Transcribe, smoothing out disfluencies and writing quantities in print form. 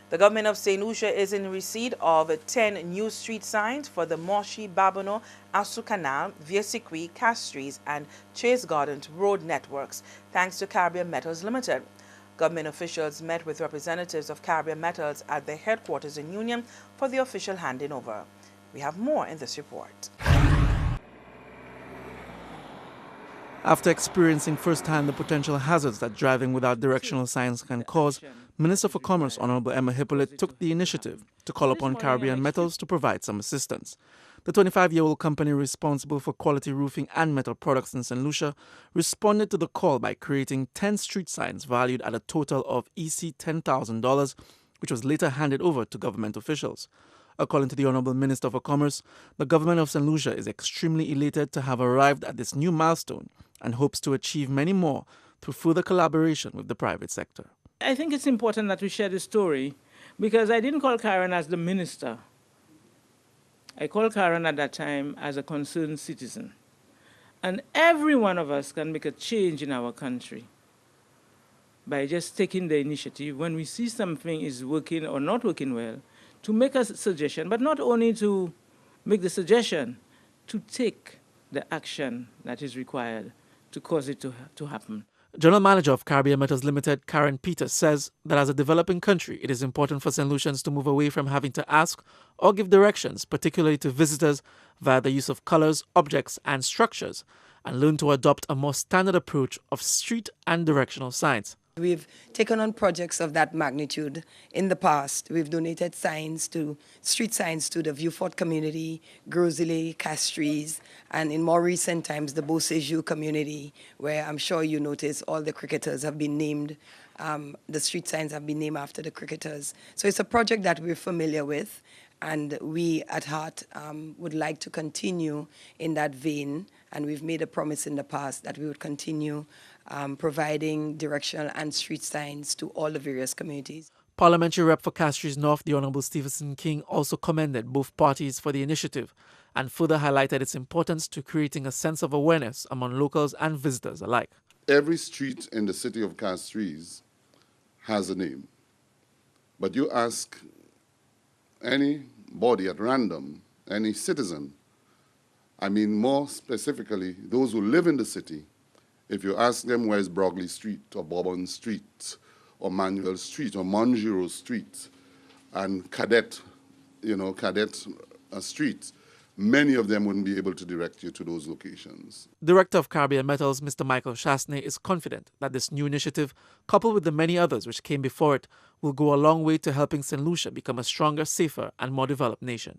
The government of St. Lucia is in receipt of 10 new street signs for the Moshi, Babonneau, Asu Canal, Vieux-Sequi, Castries, and Chase Garden road networks, thanks to Caribbean Metals Limited. Government officials met with representatives of Caribbean Metals at their headquarters in Union for the official handing over. We have more in this report. After experiencing firsthand the potential hazards that driving without directional signs can cause, Minister for Commerce Honorable Emma Hippolyte took the initiative to call upon Caribbean Metals to provide some assistance. The 25-year-old company responsible for quality roofing and metal products in St. Lucia responded to the call by creating 10 street signs valued at a total of EC $10,000, which was later handed over to government officials. According to the Honorable Minister for Commerce, the government of St. Lucia is extremely elated to have arrived at this new milestone and hopes to achieve many more through further collaboration with the private sector. I think it's important that we share the story because I didn't call Karen as the minister. I called Karen at that time as a concerned citizen. And every one of us can make a change in our country by just taking the initiative when we see something is working or not working well, to make a suggestion, but not only to make the suggestion, to take the action that is required to cause it to happen. General Manager of Caribbean Metals Limited, Karen Peters, says that as a developing country, it is important for St. Lucians to move away from having to ask or give directions, particularly to visitors, via the use of colors, objects, and structures, and learn to adopt a more standard approach of street and directional signs. We've taken on projects of that magnitude in the past. We've donated street signs to the Vieux-Fort community, Gros-Islet, Castries, and in more recent times, the Beausejour community, where I'm sure you notice all the cricketers have been named, the street signs have been named after the cricketers. So it's a project that we're familiar with, and we at heart would like to continue in that vein, and we've made a promise in the past that we would continue providing directional and street signs to all the various communities. Parliamentary Rep for Castries North, the Honourable Stephenson King, also commended both parties for the initiative and further highlighted its importance to creating a sense of awareness among locals and visitors alike. Every street in the city of Castries has a name, but you ask anybody at random, any citizen, I mean more specifically those who live in the city, if you ask them where is Brogley Street or Bourbon Street or Manuel Street or Monjiro Street and Cadet Street, many of them wouldn't be able to direct you to those locations. Director of Caribbean Metals, Mr. Michael Chasney, is confident that this new initiative, coupled with the many others which came before it, will go a long way to helping St. Lucia become a stronger, safer, and more developed nation.